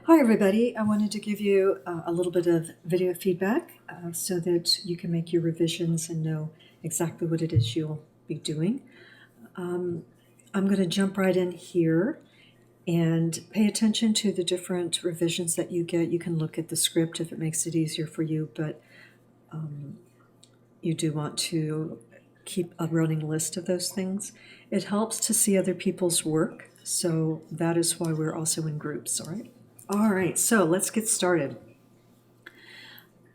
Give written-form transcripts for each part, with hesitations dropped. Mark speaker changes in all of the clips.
Speaker 1: Hi everybody, I wanted to give you a little bit of video feedback so that you can make your revisions and know exactly what it is you'll be doing. I'm going to jump right in here and pay attention to the different revisions that you get. You can look at the script if it makes it easier for you, but you do want to keep a running list of those things. It helps to see other people's work, so that is why we're also in groups, all right? All right, so let's get started.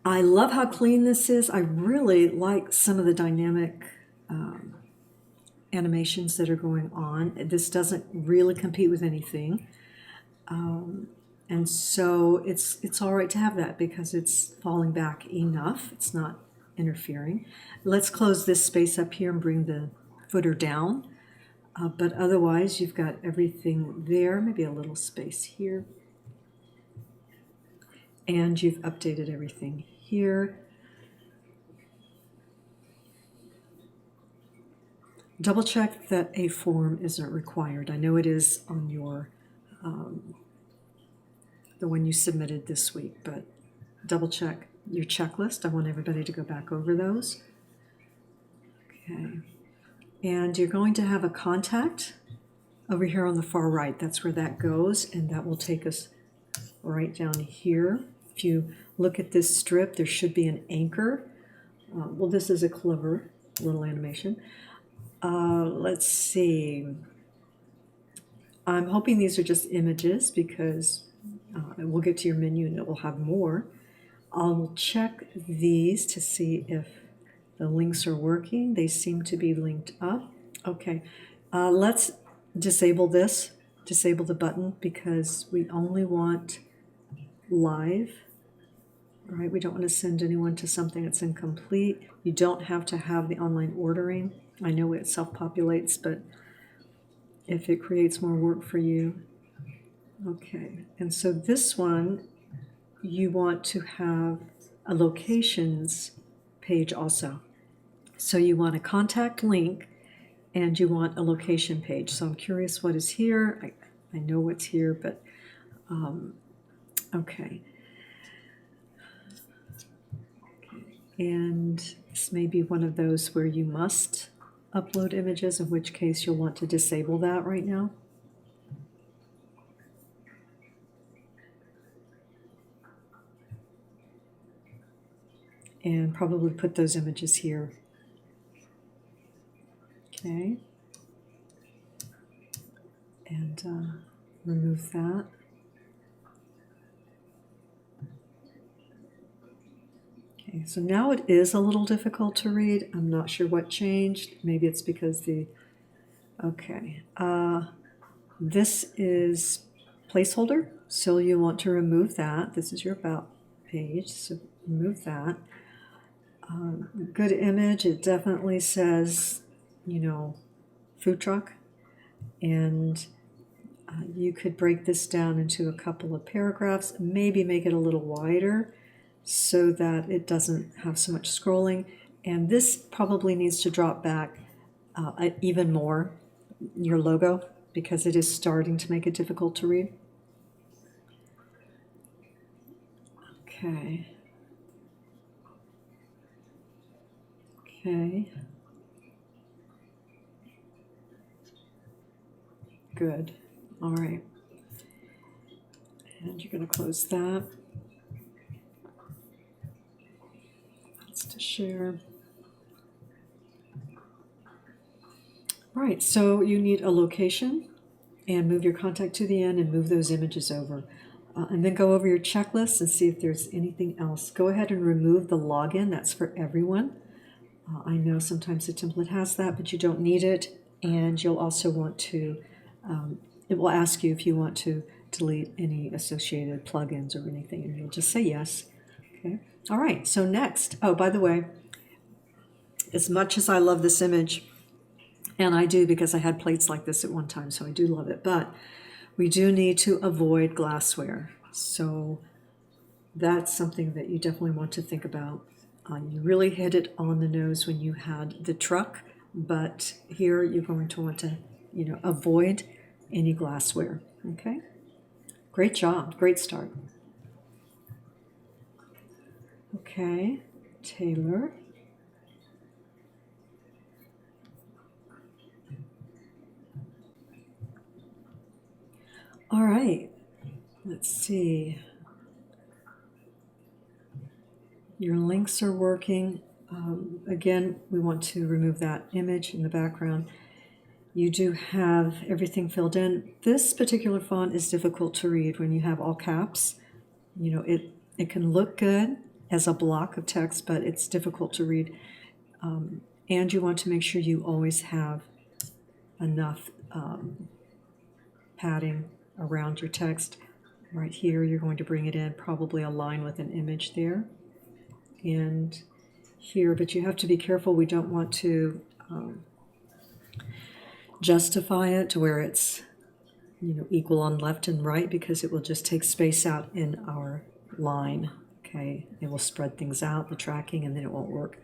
Speaker 1: I love how clean this is. I really like some of the dynamic animations that are going on. This doesn't really compete with anything. And so it's all right to have that because it's falling back enough. It's not interfering. Let's close this space up here and bring the footer down. But otherwise, you've got everything there, maybe a little space here. And you've updated everything here. Double check that a form isn't required. I know it is on your the one you submitted this week, but double check your checklist. I want everybody to go back over those. Okay. And you're going to have a contact over here on the far right. That's where that goes, and that will take us right down here. If you look at this strip, there should be an anchor. Well, this is a clever little animation. Let's see. I'm hoping these are just images because we'll get to your menu and it will have more. I'll check these to see if the links are working. They seem to be linked up. Okay, let's disable this, disable the button because we only want live. All right, we don't want to send anyone to something that's incomplete. You don't have to have the online ordering. I know it self-populates, but if it creates more work for you. Okay, and so this one, you want to have a locations page also. So you want a contact link and you want a location page. So I'm curious what is here. I know what's here, but okay. And this may be one of those where you must upload images, in which case you'll want to disable that right now. And probably put those images here. Okay. And remove that. Okay, so now it is a little difficult to read. I'm not sure what changed. Maybe it's because okay. This is placeholder, so you want to remove that. This is your about page, so remove that. Good image, it definitely says, you know, food truck. And you could break this down into a couple of paragraphs, maybe make it a little wider so that it doesn't have so much scrolling. And this probably needs to drop back even more, your logo, because it is starting to make it difficult to read. Okay. Okay. Good. All right. And you're going to close that. That's to share. Right, so you need a location and move your contact to the end and move those images over. And then go over your checklist and see if there's anything else. Go ahead and remove the login. That's for everyone. I know sometimes the template has that, but you don't need it. And you'll also want to, it will ask you if you want to delete any associated plugins or anything, and you'll just say yes. Okay. All right, so next, oh, by the way, as much as I love this image, and I do because I had plates like this at one time, so I do love it, but we do need to avoid glassware. So that's something that you definitely want to think about. You really hit it on the nose when you had the truck, but here you're going to want to, avoid any glassware, okay? Great job. Great start. Okay, Taylor. All right, let's see. Your links are working. Again, we want to remove that image in the background. You do have everything filled in. This particular font is difficult to read when you have all caps. You know, it can look good as a block of text, but it's difficult to read. And you want to make sure you always have enough padding around your text. Right here, you're going to bring it in, probably a line with an image there. And here, but you have to be careful. We don't want to justify it to where it's, you know, equal on left and right, because it will just take space out in our line. Okay, it will spread things out, the tracking, and then it won't work.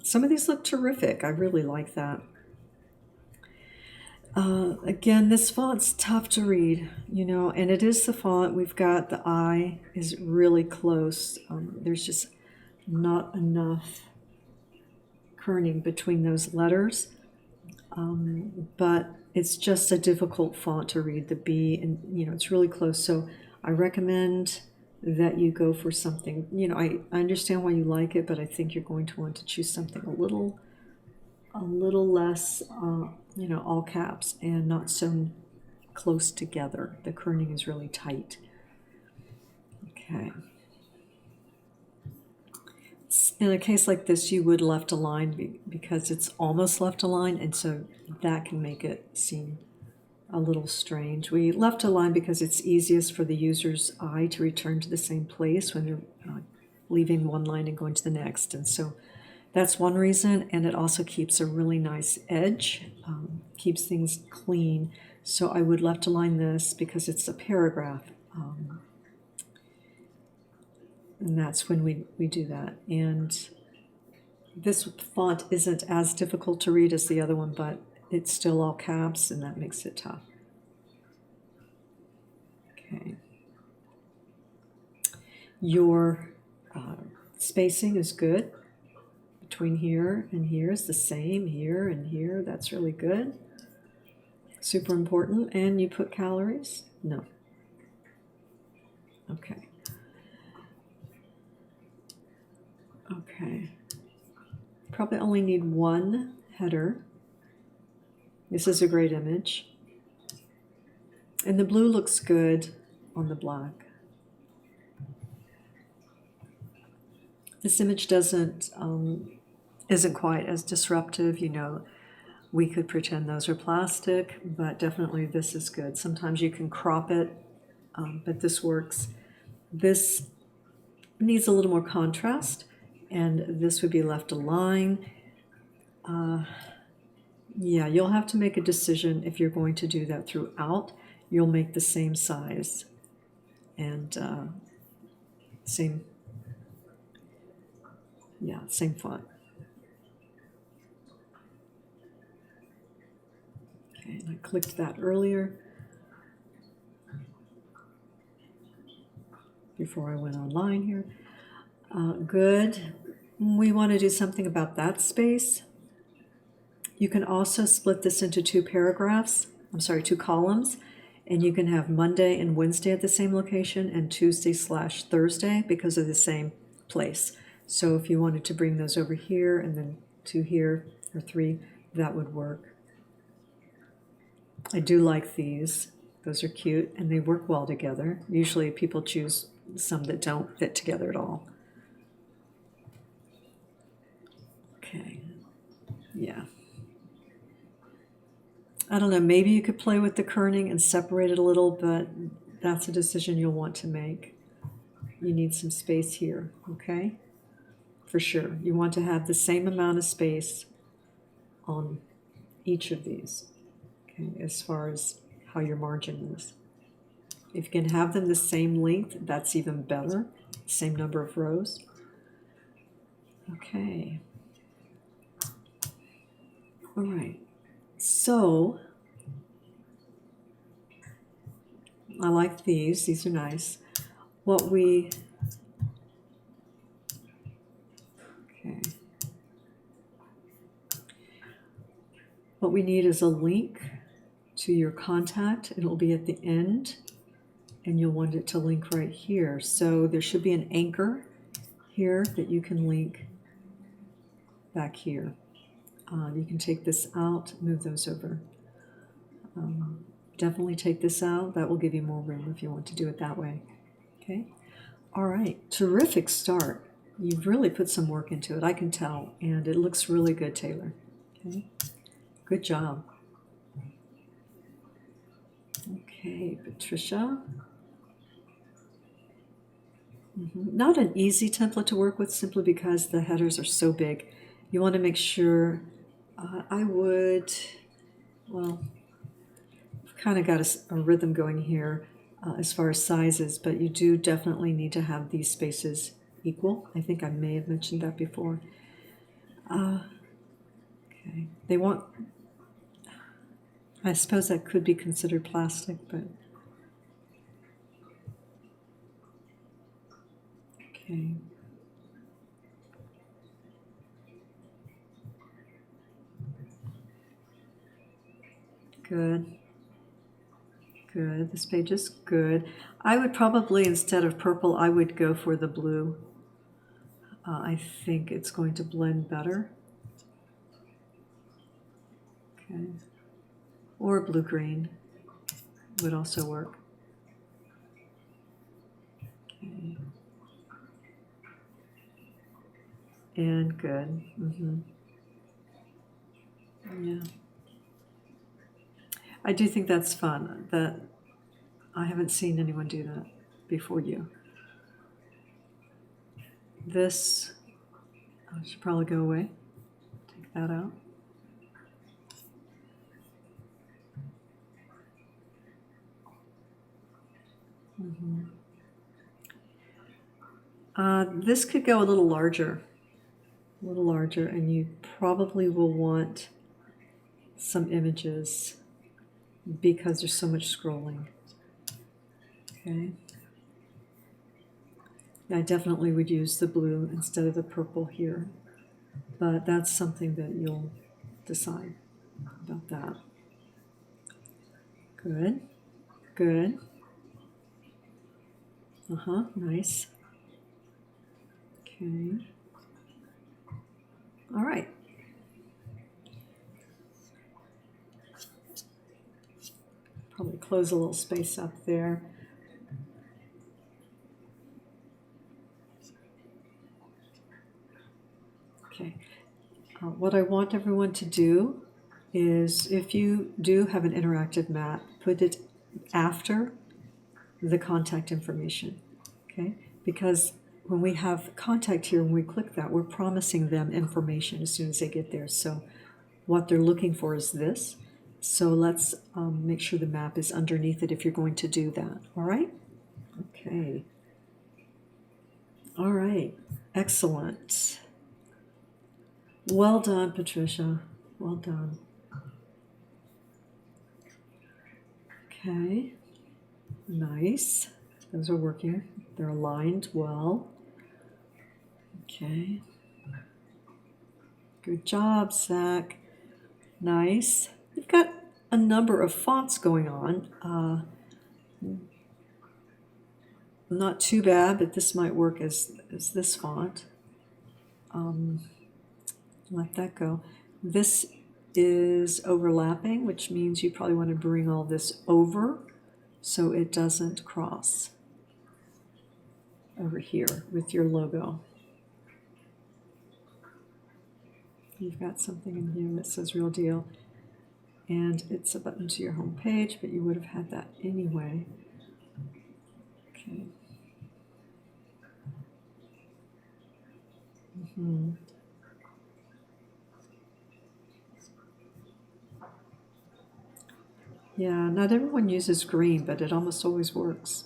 Speaker 1: Some of these look terrific. I really like that. Again, this font's tough to read, you know, and it is the font. We've got the I is really close. There's just not enough kerning between those letters, but it's just a difficult font to read, the B, and, you know, it's really close. So I recommend that you go for something, you know, I understand why you like it, but I think you're going to want to choose something a little less, you know, all caps and not so close together. The kerning is really tight. Okay. In a case like this, you would left align because it's almost left align, and so that can make it seem a little strange. We left align because it's easiest for the user's eye to return to the same place when they're leaving one line and going to the next, and so that's one reason, and it also keeps a really nice edge, keeps things clean. So I would left align this because it's a paragraph, and that's when we do that. And this font isn't as difficult to read as the other one, but it's still all caps, and that makes it tough. Okay. Your spacing is good. Between here and here is the same, here and here. That's really good. Super important. And you put calories? No. Okay. Okay. Probably only need one header. This is a great image. And the blue looks good on the black. This image isn't quite as disruptive. You know, we could pretend those are plastic, but definitely this is good. Sometimes you can crop it, but this works. This needs a little more contrast, and this would be left align. Yeah, you'll have to make a decision if you're going to do that throughout. You'll make the same size and same font. Okay, and I clicked that earlier before I went online here. Good. We want to do something about that space. You can also split this into two columns, and you can have Monday and Wednesday at the same location and Tuesday/Thursday because of the same place. So if you wanted to bring those over here and then 2 here or 3, that would work. I do like these. Those are cute and they work well together. Usually people choose some that don't fit together at all. Okay, yeah. I don't know, maybe you could play with the kerning and separate it a little, but that's a decision you'll want to make. You need some space here, okay? For sure. You want to have the same amount of space on each of these, okay, as far as how your margin is. If you can have them the same length, that's even better. Same number of rows. Okay. All right. So I like these. These are nice. What we... Okay. What we need is a link to your contact. It'll be at the end, and you'll want it to link right here. So there should be an anchor here that you can link back here. You can take this out, move those over. Definitely take this out. That will give you more room if you want to do it that way. Okay. All right. Terrific start. You've really put some work into it, I can tell, and it looks really good, Taylor. Okay. Good job. Okay, Patricia. Not an easy template to work with simply because the headers are so big. You want to make sure, I would, well, I've kind of got a rhythm going here as far as sizes, but you do definitely need to have these spaces equal. I think I may have mentioned that before. Okay, they want, I suppose that could be considered plastic, but okay. Good. Good. This page is good. I would probably, instead of purple, I would go for the blue. I think it's going to blend better. Okay. Or blue-green would also work. Okay. And good. Yeah. I do think that's fun. That I haven't seen anyone do that before you. This should probably go away. Take that out. This could go a little larger, and you probably will want some images because there's so much scrolling. Okay. I definitely would use the blue instead of the purple here, but that's something that you'll decide about that. Good, good. Nice. Okay. All right. Probably close a little space up there. Okay. What I want everyone to do is, if you do have an interactive map, put it after the contact information, okay? Because when we have contact here, when we click that, we're promising them information as soon as they get there. So what they're looking for is this. So let's make sure the map is underneath it if you're going to do that, all right? Okay. All right, excellent. Well done, Patricia. Well done. Okay, nice. Those are working. They're aligned well. Okay. Good job, Zach. Nice. You've got a number of fonts going on. Not too bad, but this might work as this font. Let that go. This is overlapping, which means you probably want to bring all this over so it doesn't cross over here with your logo. You've got something in here that says Real Deal, and it's a button to your home page, but you would have had that anyway. Okay. Yeah, not everyone uses green, but it almost always works.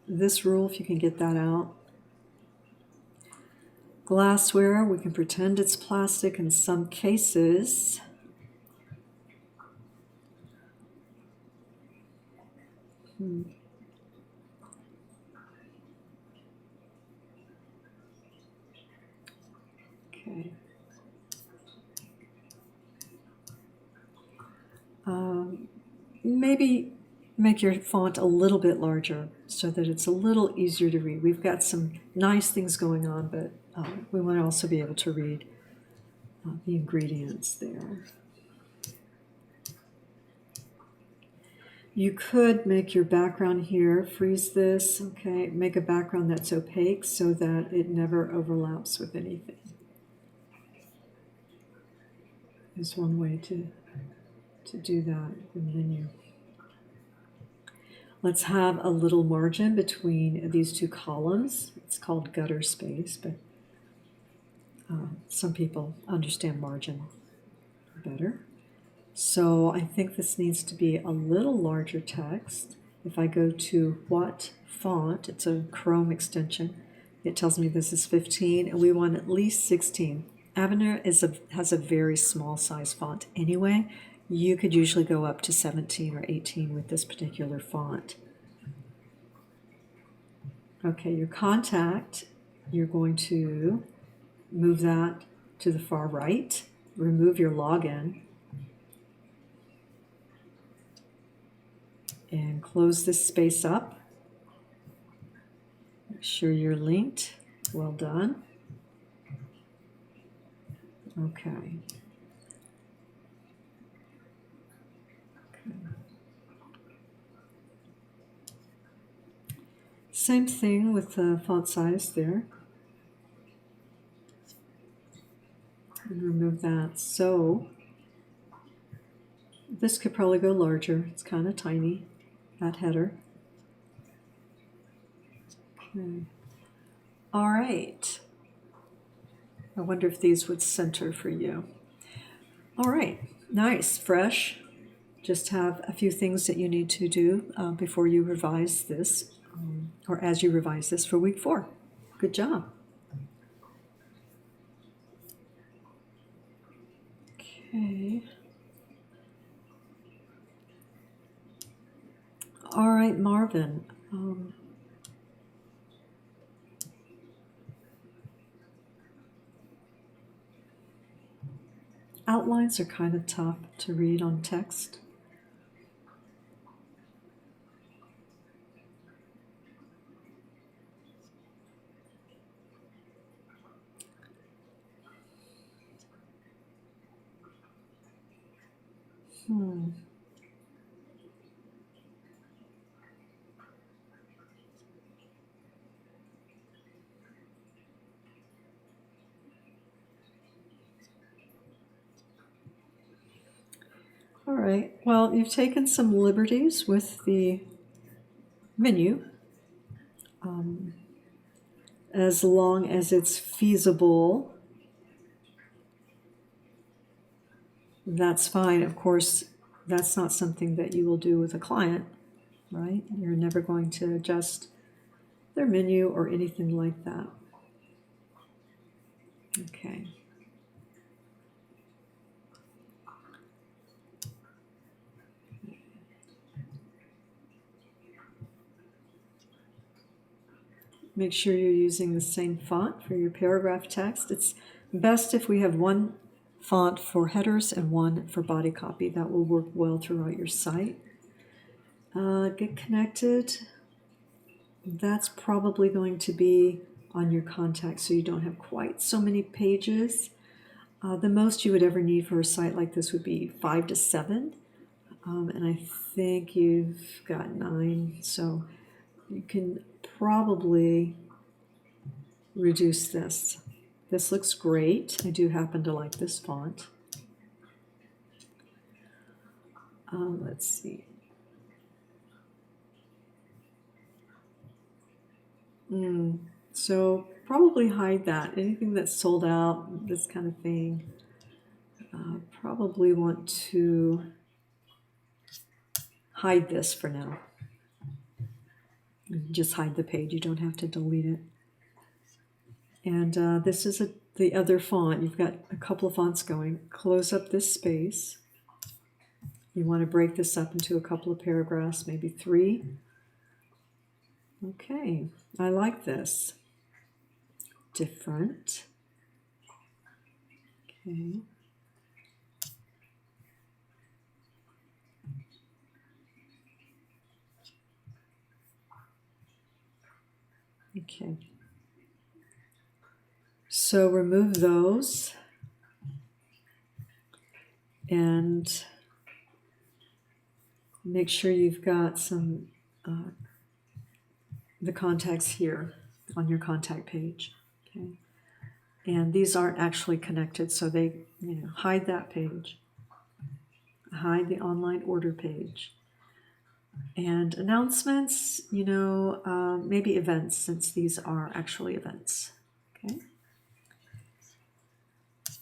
Speaker 1: This rule, if you can get that out. Glassware, we can pretend it's plastic in some cases. Okay. Maybe make your font a little bit larger so that it's a little easier to read. We've got some nice things going on, but we want to also be able to read the ingredients there. You could make your background here, freeze this, okay, make a background that's opaque so that it never overlaps with anything. There's one way to do that in the menu. Let's have a little margin between these two columns. It's called gutter space, but some people understand margin better. So I think this needs to be a little larger text. If I go to what font, it's a Chrome extension, it tells me this is 15 and we want at least 16. Avener has a very small size font anyway. You could usually go up to 17 or 18 with this particular font. Okay, your contact, you're going to move that to the far right, remove your login, and close this space up. Make sure you're linked. Well done. Okay. Same thing with the font size there. And remove that. So this could probably go larger. It's kind of tiny, that header. Okay. All right. I wonder if these would center for you. All right. Nice. Fresh. Just have a few things that you need to do before you revise this, or as you revise this for week 4. Good job. Okay. All right, Marvin. Outlines are kind of tough to read on text. All right, well, you've taken some liberties with the menu. As long as it's feasible, that's fine. Of course, that's not something that you will do with a client, right? You're never going to adjust their menu or anything like that. Okay. Make sure you're using the same font for your paragraph text. It's best if we have one font for headers and one for body copy. That will work well throughout your site. Get connected. That's probably going to be on your contact so you don't have quite so many pages. The most you would ever need for a site like this would be 5 to 7. And I think you've got 9. So you can probably reduce this. This looks great. I do happen to like this font. Let's see. So probably hide that. Anything that's sold out, this kind of thing. Probably want to hide this for now. Just hide the page. You don't have to delete it. And this is the other font. You've got a couple of fonts going. Close up this space. You want to break this up into a couple of paragraphs, maybe 3. Okay, I like this. Different. Okay. Okay. So remove those and make sure you've got some the contacts here on your contact page. Okay. And these aren't actually connected, so they, hide that page. Hide the online order page. And announcements, maybe events, since these are actually events. Okay.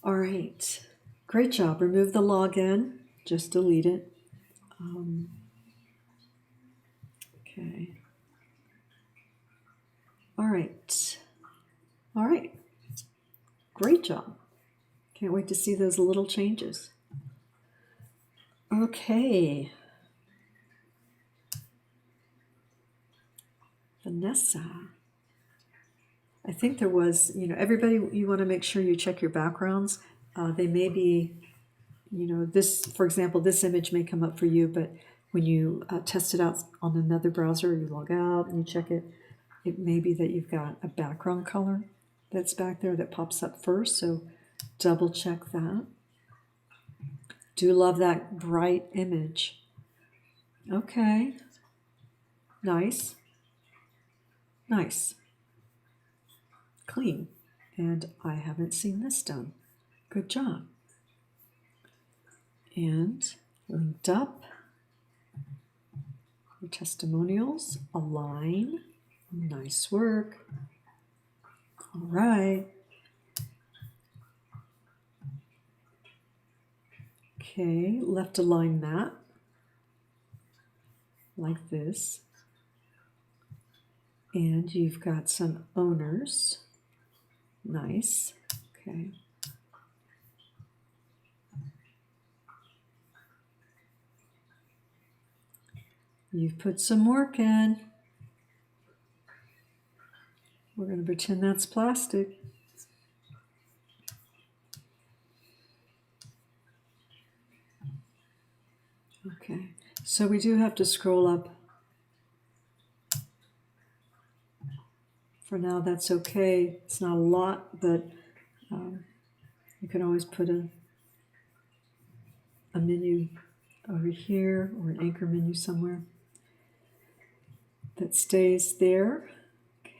Speaker 1: All right. Great job. Remove the login. Just delete it. Okay. All right. All right. Great job. Can't wait to see those little changes. Okay. Vanessa. I think there was, everybody, you want to make sure you check your backgrounds. They may be, this, for example, this image may come up for you, but when you test it out on another browser, you log out and you check it, it may be that you've got a background color that's back there that pops up first. So double check that. Do love that bright image. Okay. Nice. Nice. Clean. And I haven't seen this done. Good job. And linked up. Your testimonials. Align. Nice work. All right. Okay, left align that. Like this. And you've got some owners. Nice. Okay. You've put some work in. We're going to pretend that's plastic. Okay, so we do have to scroll up. For now, that's okay. It's not a lot, but you can always put a menu over here or an anchor menu somewhere that stays there. Okay.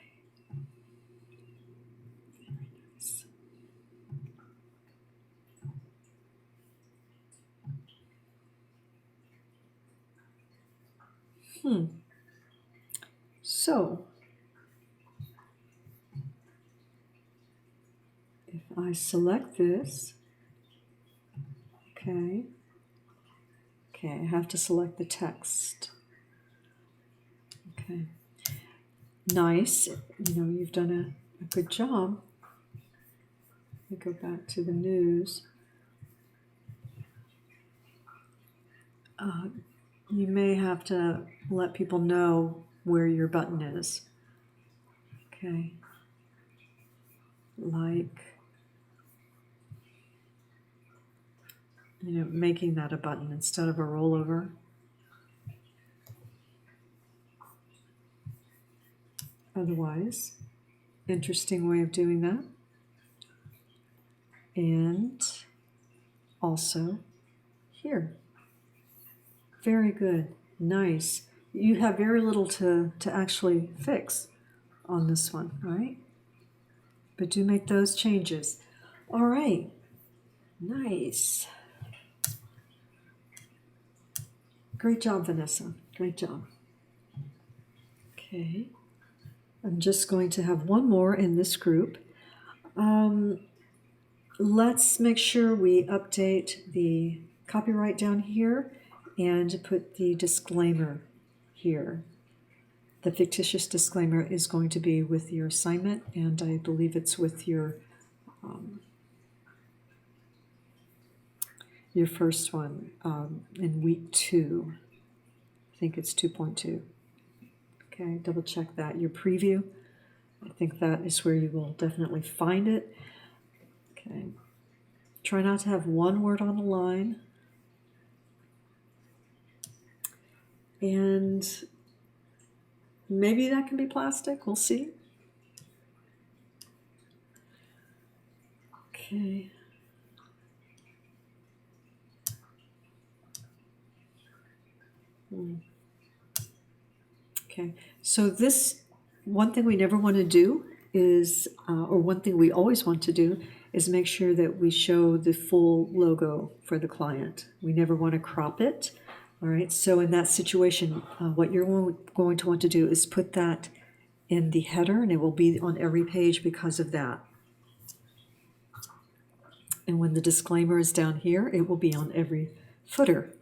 Speaker 1: Very nice. So, if I select this, okay, I have to select the text. Okay, nice. You've done a good job. Let me go back to the news. You may have to let people know where your button is. Okay. Like, making that a button instead of a rollover. Otherwise, interesting way of doing that. And also here. Very good. Nice. You have very little to actually fix on this one, right? But do make those changes. All right. Nice. Great job, Vanessa. Great job. Okay. I'm just going to have one more in this group. Let's make sure we update the copyright down here and put the disclaimer here. The fictitious disclaimer is going to be with your assignment, and I believe it's with your first one in week 2. I think it's 2.2. Okay, double check that. Your preview, I think that is where you will definitely find it. Okay, try not to have one word on the line. And maybe that can be plastic, we'll see. Okay. Okay, so this, one thing we never want to do is, or one thing we always want to do is make sure that we show the full logo for the client. We never want to crop it. All right, so in that situation, what you're going to want to do is put that in the header, and it will be on every page because of that. And when the disclaimer is down here, it will be on every footer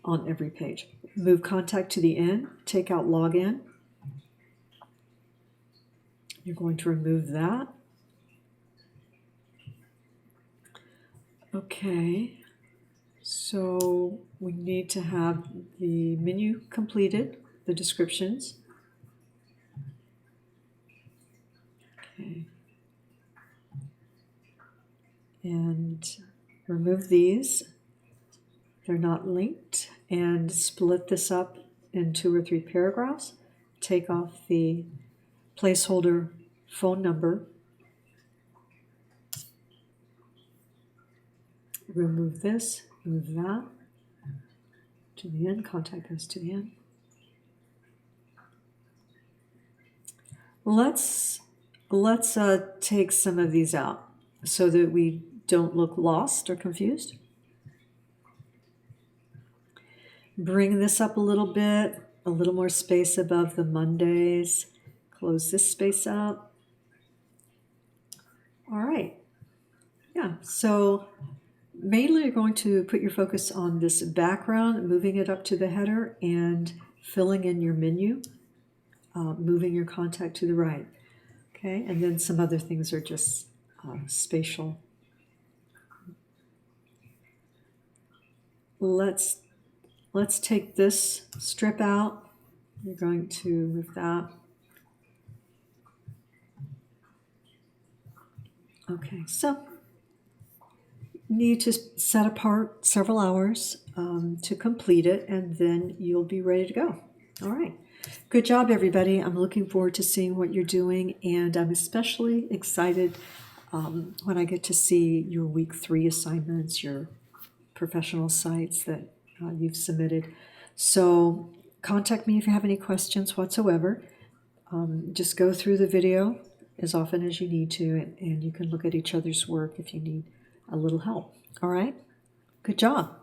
Speaker 1: on every page. Move contact to the end, take out login. You're going to remove that. Okay, so we need to have the menu completed, the descriptions. Okay. And remove these. They're not linked. And split this up in 2 or 3 paragraphs. Take off the placeholder phone number. Remove this, move that to the end, contact goes to the end. Let's take some of these out so that we don't look lost or confused. Bring this up a little bit, a little more space above the Mondays. Close this space up. All right. Yeah, so mainly you're going to put your focus on this background, moving it up to the header and filling in your menu, moving your contact to the right. Okay, and then some other things are just spatial. Let's take this strip out. You're going to move that. Okay, so you need to set apart several hours to complete it, and then you'll be ready to go. All right. Good job, everybody. I'm looking forward to seeing what you're doing, and I'm especially excited when I get to see your week 3 assignments, your professional sites that you've submitted. So contact me if you have any questions whatsoever. Just go through the video as often as you need to, and you can look at each other's work if you need a little help. All right? Good job.